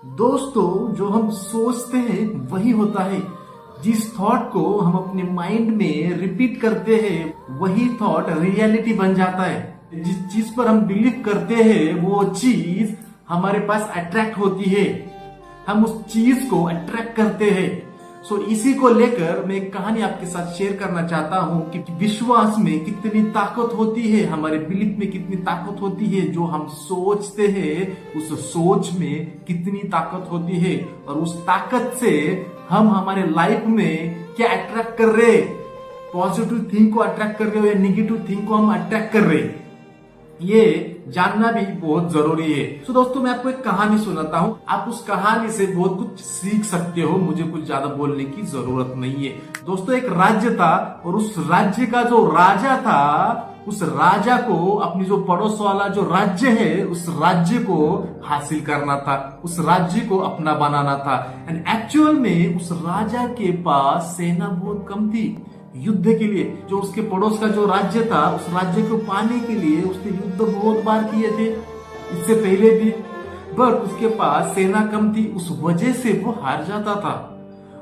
दोस्तों, जो हम सोचते हैं वही होता है। जिस थॉट को हम अपने माइंड में रिपीट करते हैं वही थॉट रियलिटी बन जाता है। जिस चीज पर हम बिलीव करते हैं वो चीज हमारे पास अट्रैक्ट होती है। हम उस चीज को अट्रैक्ट करते हैं। इसी को लेकर मैं एक कहानी आपके साथ शेयर करना चाहता हूँ कि विश्वास में कितनी ताकत होती है, हमारे बिलीफ में कितनी ताकत होती है। जो हम सोचते हैं उस सोच में कितनी ताकत होती है और उस ताकत से हम हमारे लाइफ में क्या अट्रैक्ट कर रहे हैं। पॉजिटिव थिंग को अट्रैक्ट कर रहे हो या निगेटिव थिंग को हम अट्रैक्ट कर रहे हैं, ये जानना भी बहुत जरूरी है। दोस्तों, मैं आपको एक कहानी सुनाता हूँ। आप उस कहानी से बहुत कुछ सीख सकते हो। मुझे कुछ ज्यादा बोलने की जरूरत नहीं है। दोस्तों, एक राज्य था और उस राज्य का जो राजा था, उस राजा को अपनी जो पड़ोस वाला जो राज्य है उस राज्य को हासिल करना था, उस राज्य को अपना बनाना था। एंड एक्चुअल में उस राजा के पास सेना बहुत कम थी युद्ध के लिए। जो उसके पड़ोस का जो राज्य था, उस राज्य को पाने के लिए उसने युद्ध बहुत बार किए थे इससे पहले भी, बट उसके पास सेना कम थी, उस वजह से वो हार जाता था।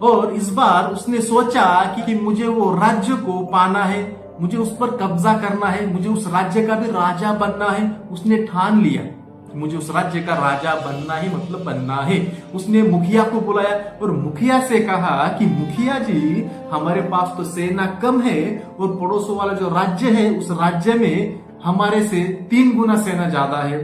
और इस बार उसने सोचा कि मुझे वो राज्य को पाना है, मुझे उस पर कब्जा करना है, मुझे उस राज्य का भी राजा बनना है। उसने ठान लिया मुझे उस राज्य का राजा बनना ही मतलब बनना है। उसने मुखिया को बुलाया और मुखिया से कहा कि मुखिया जी, हमारे पास तो सेना कम है और पड़ोसों वाला जो राज्य है उस राज्य में हमारे से 3 गुना सेना ज्यादा है।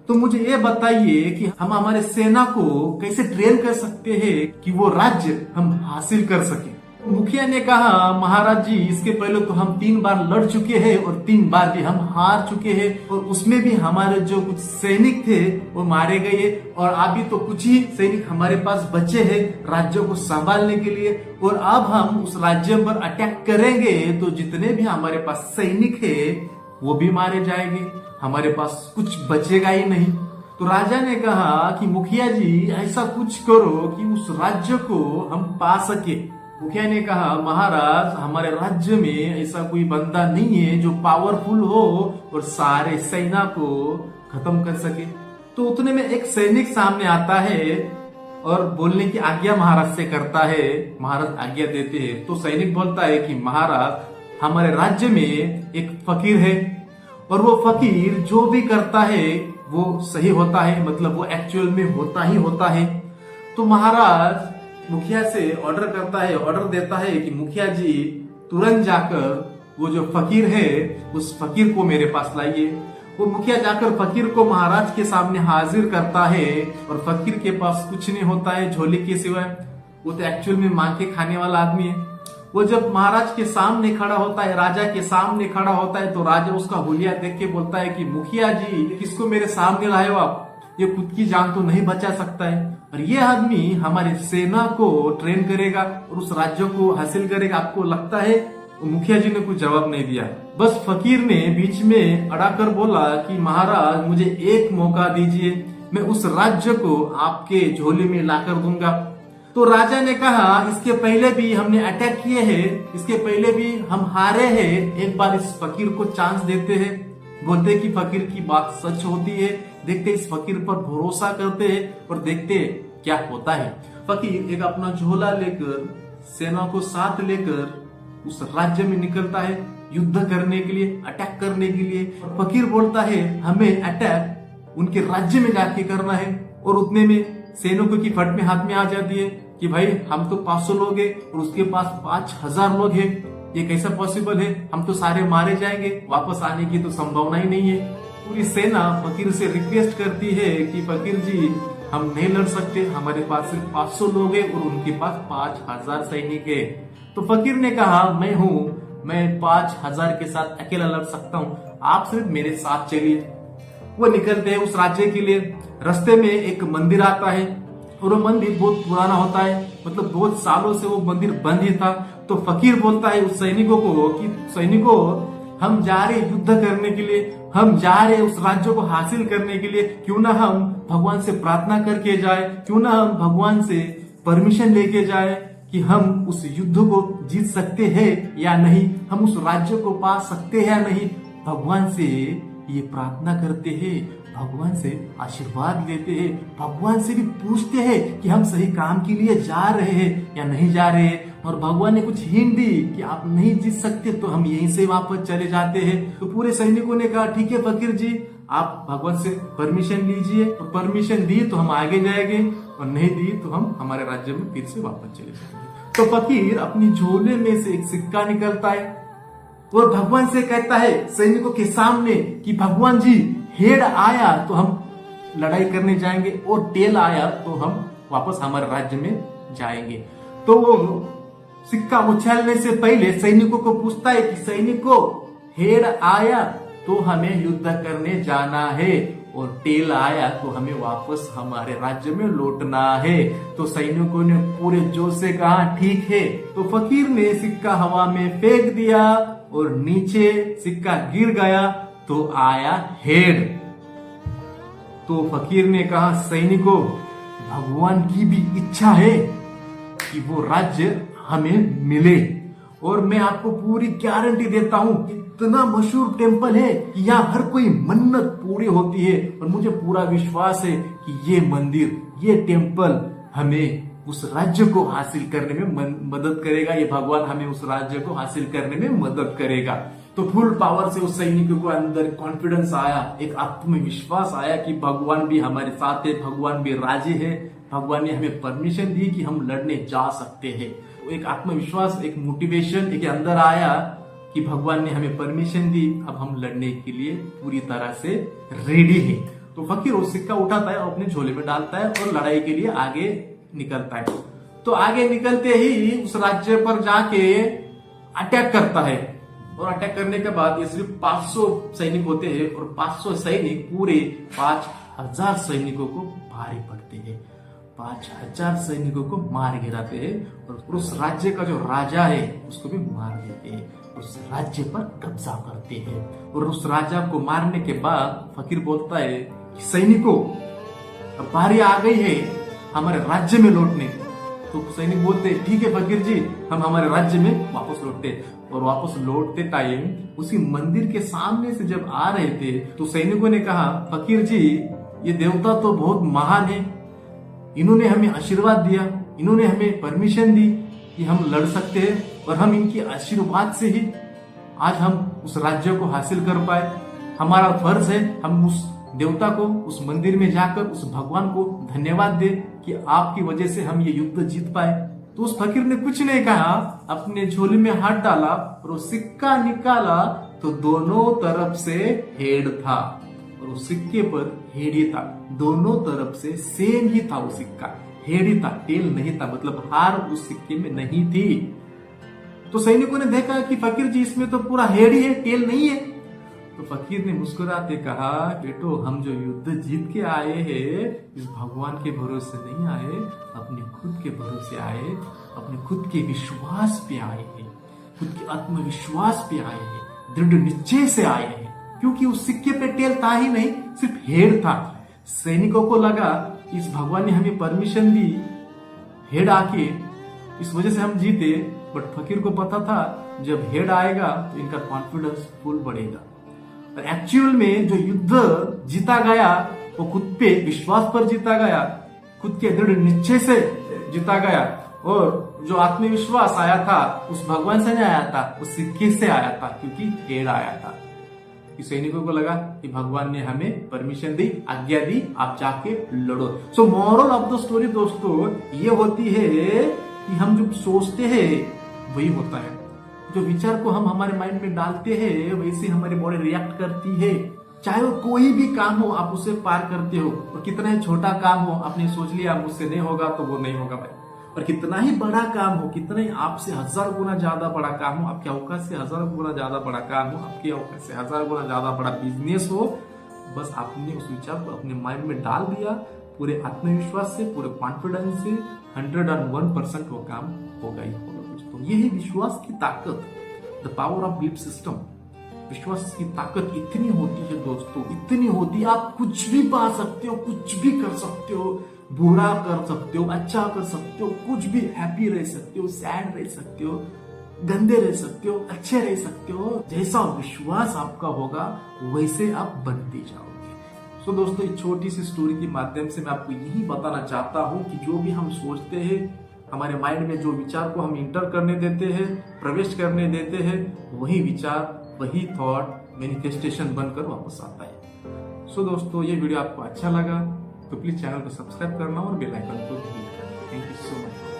तो मुझे ये बताइए कि हम हमारे सेना को कैसे ट्रेन कर सकते हैं कि वो राज्य हम हासिल कर सके। मुखिया ने कहा, महाराज जी, इसके पहले तो हम 3 बार लड़ चुके हैं और 3 बार भी हम हार चुके हैं और उसमें भी हमारे जो कुछ सैनिक थे वो मारे गए और अभी तो कुछ ही सैनिक हमारे पास बचे हैं राज्य को संभालने के लिए। और अब हम उस राज्य पर अटैक करेंगे तो जितने भी हमारे पास सैनिक है वो भी मारे जाएंगे, हमारे पास कुछ बचेगा ही नहीं। तो राजा ने कहा कि मुखिया जी, ऐसा कुछ करो कि उस राज्य को हम पा सके। मुखिया ने कहा, महाराज, हमारे राज्य में ऐसा कोई बंदा नहीं है जो पावरफुल हो और सारे सेना को खत्म कर सके। तो उतने में एक सैनिक सामने आता है और बोलने की आज्ञा महाराज से करता है। महाराज आज्ञा देते हैं तो सैनिक बोलता है कि महाराज, हमारे राज्य में एक फकीर है और वो फकीर जो भी करता है वो सही होता है, मतलब वो एक्चुअल में होता ही होता है। तो महाराज मुखिया से ऑर्डर देता है कि मुखिया जी, तुरंत जाकर वो जो फकीर है उस फकीर को मेरे पास लाइए। वो मुखिया जाकर फकीर को महाराज के सामने हाजिर करता है और फकीर के पास कुछ नहीं होता है झोली के सिवाय। वो तो एक्चुअल में मांग के खाने वाला आदमी है। वो जब महाराज के सामने खड़ा होता है, राजा के सामने खड़ा होता है, तो राजा उसका हुलिया देख के बोलता है कि मुखिया जी, किसको मेरे सामने लाए हो आप? ये खुद की जान तो नहीं बचा सकता है और ये आदमी हमारी सेना को ट्रेन करेगा और उस राज्य को हासिल करेगा, आपको लगता है? मुखिया जी ने कुछ जवाब नहीं दिया। बस फकीर ने बीच में अड़ाकर बोला कि महाराज, मुझे एक मौका दीजिए, मैं उस राज्य को आपके झोले में लाकर दूंगा। तो राजा ने कहा, इसके पहले भी हमने अटैक किए हैं, इसके पहले भी हम हारे हैं, एक बार इस फकीर को चांस देते हैं। बोलते कि फकीर की बात सच होती है, देखते इस फकीर पर भरोसा करते हैं और देखते क्या होता है। फकीर एक अपना झोला लेकर, सेना को साथ लेकर उस राज्य में निकलता है युद्ध करने के लिए, अटैक करने के लिए। फकीर बोलता है, हमें अटैक उनके राज्य में जाके करना है। और उतने में सैनिकों की फट में हाथ में आ जाती है कि भाई, हम तो 500 लोग हैं और उसके पास 5000 लोग हैं, ये कैसा पॉसिबल है? हम तो सारे मारे जाएंगे, वापस आने की तो संभावना ही नहीं है। पूरी सेना फकीर से रिक्वेस्ट करती है कि फकीर जी, हम नहीं लड़ सकते, हमारे पास सिर्फ 500 लोग हैं और उनके पास 5000 सैनिक है। तो फकीर ने कहा, मैं 5000 के साथ अकेला लड़ सकता हूँ, आप सिर्फ मेरे साथ चलिए। वो निकलते हैं उस राज्य के लिए। रास्ते में एक मंदिर आता है और वो मंदिर बहुत पुराना होता है, मतलब बहुत सालों से वो मंदिर बंद ही था। तो फकीर बोलता है उस सैनिकों को कि सैनिकों, हम जा रहे युद्ध करने के लिए, हम जा रहे उस राज्य को हासिल करने के लिए, क्यों ना हम भगवान से प्रार्थना करके जाए, क्यों ना हम भगवान से परमिशन लेके जाए कि हम उस युद्ध को जीत सकते हैं या नहीं, हम उस राज्य को पा सकते हैं या नहीं। भगवान से ये प्रार्थना करते हैं, भगवान से आशीर्वाद लेते हैं, भगवान से भी पूछते हैं कि हम सही काम के लिए जा रहे हैं या नहीं जा रहे हैं। और भगवान ने कुछ हिंट दी कि आप नहीं जीत सकते तो हम यहीं से वापस चले जाते हैं। तो पूरे सैनिकों ने कहा ठीक है फकीर जी, आप भगवान से परमिशन लीजिए, और परमिशन दी तो हम आगे जाएंगे, और नहीं दी तो हम हमारे राज्य में फिर से वापस चले जाएंगे। तो फकीर अपनी झोले में से एक सिक्का निकलता है और भगवान से कहता है सैनिकों के सामने कि भगवान जी, हेड आया तो हम लड़ाई करने जाएंगे और टेल आया तो हम वापस हमारे राज्य में जाएंगे। तो वो सिक्का उछालने से पहले सैनिकों को पूछता है कि सैनिकों, हेड आया तो हमें युद्ध करने जाना है, और टेल आया तो हमें वापस हमारे राज्य में लौटना है। तो सैनिकों ने पूरे जोश से कहा ठीक है। तो फकीर ने सिक्का हवा में फेंक दिया और नीचे सिक्का गिर गया तो आया हेड। तो फकीर ने कहा सैनिकों, भगवान की भी इच्छा है कि वो राज्य हमें मिले, और मैं आपको पूरी गारंटी देता हूं, इतना मशहूर टेम्पल है कि यहाँ हर कोई मन्नत पूरी होती है, और मुझे पूरा विश्वास है कि ये मंदिर, ये टेम्पल हमें उस राज्य को हासिल करने में मदद करेगा, ये भगवान हमें उस राज्य को हासिल करने में मदद करेगा। तो फुल पावर से उस सैनिकों को अंदर कॉन्फिडेंस आया, एक आत्मविश्वास आया कि भगवान भी हमारे साथ है, भगवान भी राजी है, भगवान ने हमें परमिशन दी कि हम लड़ने जा सकते हैं। एक आत्मविश्वास, एक मोटिवेशन एक अंदर आया कि भगवान ने हमें परमिशन दी, अब हम लड़ने के लिए पूरी तरह से रेडी है। तो फकीर वो सिक्का उठाता है और अपने झोले में डालता है और लड़ाई के लिए आगे निकलता है। तो आगे निकलते ही उस राज्य पर जाके अटैक करता है, और अटैक करने के बाद ये सिर्फ 500 सैनिक होते हैं, और 500 सैनिक पूरे 5000 सैनिकों को भारी पड़ते हैं। 5000 सैनिकों को मार गिराते हैं, और उस राज्य का जो राजा है उसको भी मार देते हैं, उस राज्य पर कब्जा करते हैं। और उस राजा को मारने के बाद फकीर बोलता है कि सैनिकों, अब बारी आ गई है हमारे राज्य में लौटने। तो सैनिक बोलते ठीक है फकीर जी, हम हमारे राज्य में वापस लौटते। और वापस लौटते टाइम उसी मंदिर के सामने से जब आ रहे थे तो सैनिकों ने कहा फकीर जी, ये देवता तो बहुत महान है, इन्होंने हमें आशीर्वाद दिया, इन्होंने हमें परमिशन दी कि हम लड़ सकते हैं, और हम इनकी आशीर्वाद से ही आज हम उस राज्य को हासिल कर पाए। हमारा फर्ज है हम उस देवता को, उस मंदिर में जाकर उस भगवान को धन्यवाद दे कि आपकी वजह से हम ये युद्ध जीत पाए। तो उस फकीर ने कुछ नहीं कहा, अपने झोले में हाथ डाला और वो सिक्का निकाला तो दोनों तरफ से हेड था, और उस सिक्के पर हेड ही था। दोनों तरफ से सेम ही था, वो सिक्का हेड ही था, टेल नहीं था, मतलब हार उस सिक्के में नहीं थी। तो सैनिकों ने देखा कि फकीर जी इसमें तो पूरा हेड ही है, टेल नहीं है। तो फकीर ने मुस्कुराते कहा बेटो, हम जो युद्ध जीत के आए हैं इस भगवान के भरोसे नहीं आए, अपने खुद के भरोसे आए, अपने खुद के विश्वास पे आए हैं, खुद के आत्मविश्वास पे आए हैं, दृढ़ निश्चय से आए हैं। क्योंकि उस सिक्के पे टेल था ही नहीं, सिर्फ हेड था। सैनिकों को लगा कि इस भगवान ने हमें परमिशन दी, हेड आके, इस वजह से हम जीते। बट फकीर को पता था जब हेड आएगा तो इनका कॉन्फिडेंस फुल बढ़ेगा। एक्चुअल में जो युद्ध जीता गया वो खुद पे विश्वास पर जीता गया, खुद के दृढ़ निश्चय से जीता गया, और जो आत्मविश्वास आया था उस भगवान से नहीं आया था, उस सिक्के से आया था, क्योंकि हेड आया था। सैनिकों को लगा कि भगवान ने हमें परमिशन दी, आज्ञा दी, आप जाके लड़ो। So moral of the story दोस्तों ये होती है कि हम जो सोचते हैं वही होता है, जो विचार को हम हमारे माइंड में डालते हैं वैसे हमारी बॉडी रिएक्ट करती है। चाहे वो कोई भी काम हो, आप उसे पार करते हो, और कितना ही छोटा काम हो, आपने सोच लिया मुझसे नहीं होगा तो वो नहीं होगा भाई, और कितना ही बड़ा काम हो, कितना ही आपसे 1000 गुना ज्यादा बड़ा काम हो, आपके औकात से 1000 गुना ज्यादा बड़ा काम हो, आपके औकात से 1000 गुना ज्यादा बड़ा बिजनेस हो, बस आपने उस विचार को अपने माइंड में डाल दिया, पूरे आत्मविश्वास से, पूरे कॉन्फिडेंस से 101% वो काम होगा ही होगा दोस्तों। ये है विश्वास की ताकत, the power of belief system. विश्वास की ताकत इतनी होती है दोस्तों, इतनी होती है, आप कुछ भी पा सकते हो, कुछ भी कर सकते हो, बुरा कर सकते हो, अच्छा कर सकते हो, कुछ भी, हैप्पी रह सकते हो, सैड रह सकते हो, गंदे रह सकते हो, अच्छे रह सकते हो। जैसा विश्वास आपका होगा वैसे आप बनते जाओगे। सो दोस्तों, इस छोटी सी स्टोरी के माध्यम से मैं आपको यही बताना चाहता हूँ कि जो भी हम सोचते हैं, हमारे माइंड में जो विचार को हम इंटर करने देते हैं, प्रवेश करने देते हैं, वही विचार, वही थॉट मैनिफेस्टेशन बनकर वापस आता है। सो दोस्तों, ये वीडियो आपको अच्छा लगा तो प्लीज चैनल को सब्सक्राइब करना और बेल आइकन को क्लिक करना। Thank you so much.